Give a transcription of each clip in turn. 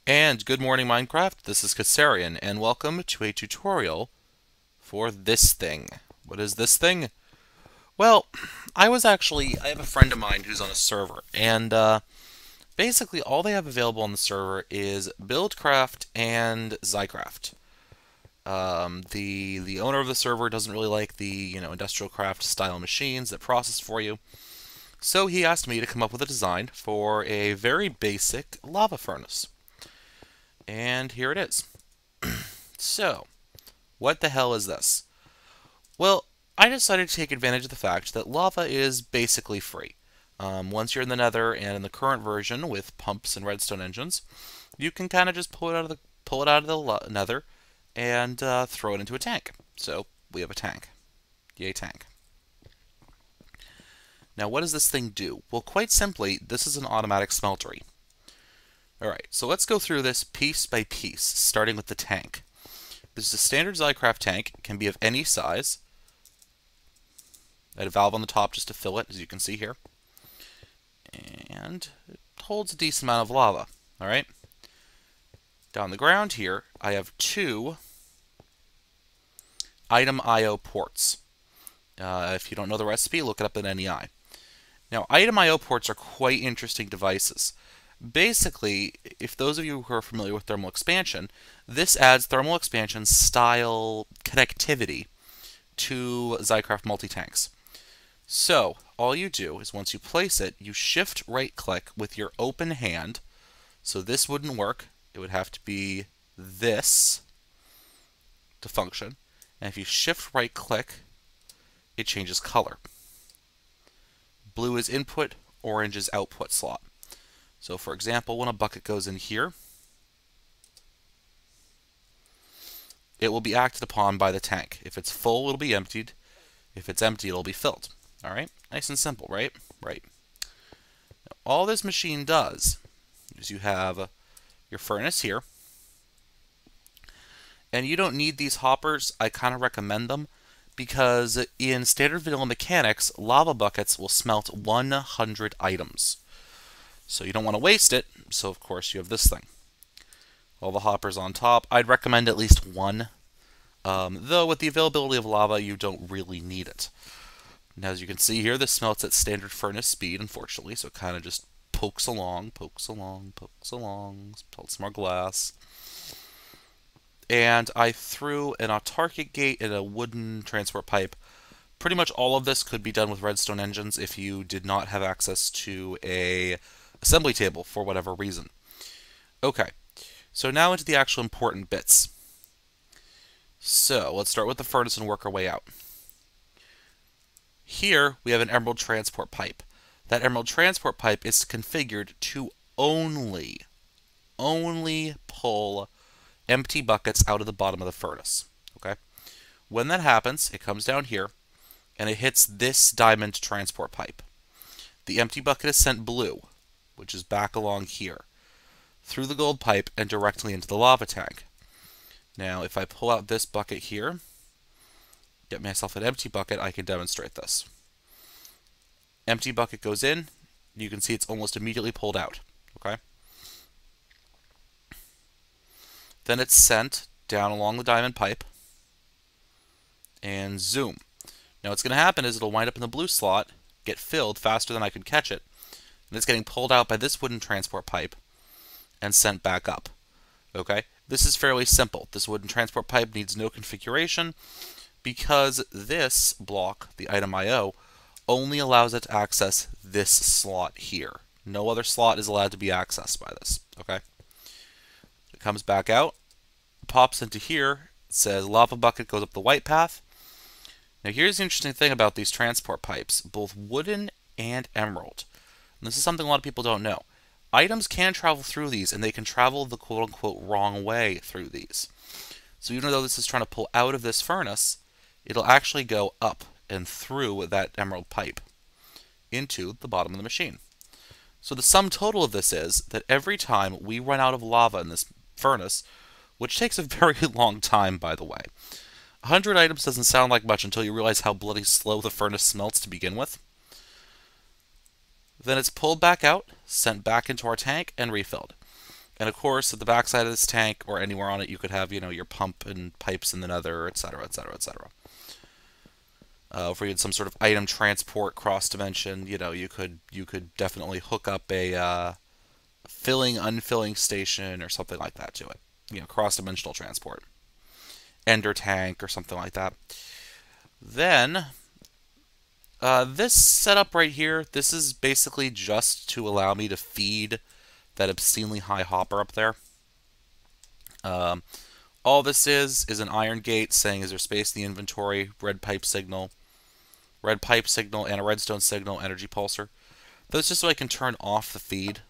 And good morning, Minecraft. This is Kassarian, and welcome to a tutorial for this thing. What is this thing? Well, I have a friend of mine who's on a server, and basically all they have available on the server is Buildcraft and XyCraft. The owner of the server doesn't really like the industrial craft style machines that process for you, so he asked me to come up with a design for a very basic lava furnace. And here it is. So, what the hell is this? Well, I decided to take advantage of the fact that lava is basically free. Once you're in the Nether and in the current version with pumps and redstone engines, you can kind of just pull it out of the Nether and throw it into a tank. So we have a tank. Yay, tank. Now, what does this thing do? Well, quite simply, this is an automatic smeltery. Alright, so let's go through this piece by piece, starting with the tank. This is a standard XyCraft tank. It can be of any size. I had a valve on the top just to fill it, as you can see here. And it holds a decent amount of lava. Alright? Down the ground here, I have two item I/O ports. If you don't know the recipe, look it up in NEI. Now, item I/O ports are quite interesting devices. Basically, if those of you who are familiar with thermal expansion, this adds thermal expansion style connectivity to XyCraft multi-tanks. So, all you do is once you place it, you shift right click with your open hand. So this wouldn't work. It would have to be this to function. And if you shift right click, it changes color. Blue is input, orange is output slot. So for example, when a bucket goes in here, it will be acted upon by the tank. If it's full, it'll be emptied. If it's empty, it'll be filled. Alright? Nice and simple, right? Right. Now, all this machine does is you have your furnace here. And you don't need these hoppers. I kind of recommend them because in standard vanilla mechanics, lava buckets will smelt 100 items. So you don't want to waste it, so of course you have this thing. All the hoppers on top. I'd recommend at least one, though with the availability of lava, you don't really need it. Now, as you can see here, this smelts at standard furnace speed, unfortunately, so it kind of just pokes along, smelts more glass. And I threw an autarkic gate and a wooden transport pipe. Pretty much all of this could be done with redstone engines if you did not have access to a assembly table for whatever reason. Okay, so now into the actual important bits. So let's start with the furnace and work our way out. Here we have an emerald transport pipe. That emerald transport pipe is configured to only pull empty buckets out of the bottom of the furnace. Okay, when that happens, it comes down here and it hits this diamond transport pipe. The empty bucket is sent blue, which is back along here, through the gold pipe and directly into the lava tank. Now, if I pull out this bucket here, get myself an empty bucket, I can demonstrate this. Empty bucket goes in, you can see it's almost immediately pulled out. Okay? Then it's sent down along the diamond pipe, and zoom. Now what's going to happen is it'll wind up in the blue slot, get filled faster than I could catch it, and it's getting pulled out by this wooden transport pipe and sent back up. Okay? This is fairly simple. This wooden transport pipe needs no configuration because this block, the item I/O, only allows it to access this slot here. No other slot is allowed to be accessed by this. Okay? It comes back out, pops into here, it says lava bucket goes up the white path. Now here's the interesting thing about these transport pipes, both wooden and emerald. And this is something a lot of people don't know. Items can travel through these, and they can travel the quote-unquote wrong way through these. So even though this is trying to pull out of this furnace, it'll actually go up and through that emerald pipe into the bottom of the machine. So the sum total of this is that every time we run out of lava in this furnace, which takes a very long time, by the way. 100 items doesn't sound like much until you realize how bloody slow the furnace smelts to begin with. Then it's pulled back out, sent back into our tank, and refilled. And of course, at the backside of this tank or anywhere on it, you could have, your pump and pipes in the nether, etc., etc., etc. If we had some sort of item transport cross dimension, you could definitely hook up a filling unfilling station or something like that to it. Cross dimensional transport, ender tank or something like that. Then this setup right here, this is basically just to allow me to feed that obscenely high hopper up there. All this is an iron gate saying is there space in the inventory, red pipe signal, and a redstone signal, energy pulsar. That's just so I can turn off the feed.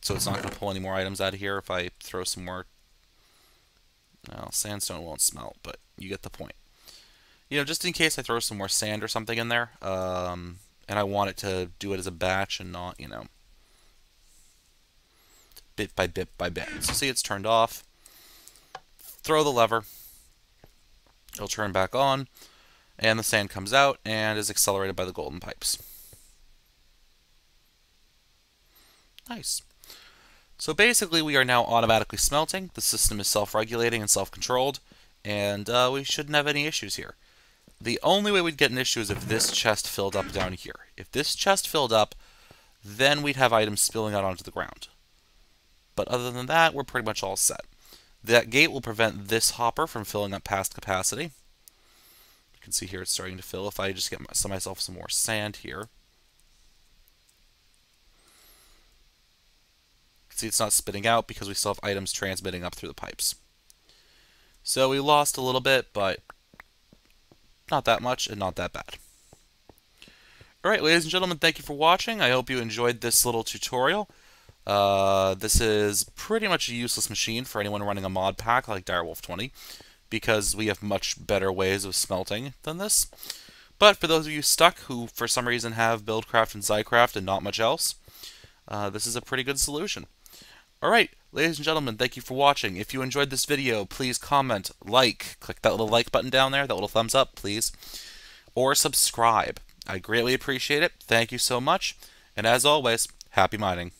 So it's not going to pull any more items out of here if I throw some more. Well, sandstone won't smelt, but you get the point. Just in case I throw some more sand or something in there, and I want it to do it as a batch and not, bit by bit by bit. So see, it's turned off. Throw the lever. It'll turn back on, and the sand comes out and is accelerated by the golden pipes. Nice. So basically, we are now automatically smelting. The system is self-regulating and self-controlled, and we shouldn't have any issues here. The only way we'd get an issue is if this chest filled up down here. If this chest filled up, then we'd have items spilling out onto the ground. But other than that, we're pretty much all set. That gate will prevent this hopper from filling up past capacity. You can see here it's starting to fill. If I just get myself some more sand here. See, it's not spitting out because we still have items transmitting up through the pipes. So we lost a little bit, but not that much and not that bad. Alright, ladies and gentlemen, thank you for watching. I hope you enjoyed this little tutorial. This is pretty much a useless machine for anyone running a mod pack like Direwolf 20, because we have much better ways of smelting than this. But for those of you stuck who for some reason have Buildcraft and XyCraft and not much else, this is a pretty good solution. Alright, ladies and gentlemen, thank you for watching. If you enjoyed this video, please comment, click that little like button down there, that little thumbs up, please, or subscribe. I greatly appreciate it. Thank you so much, and as always, happy mining.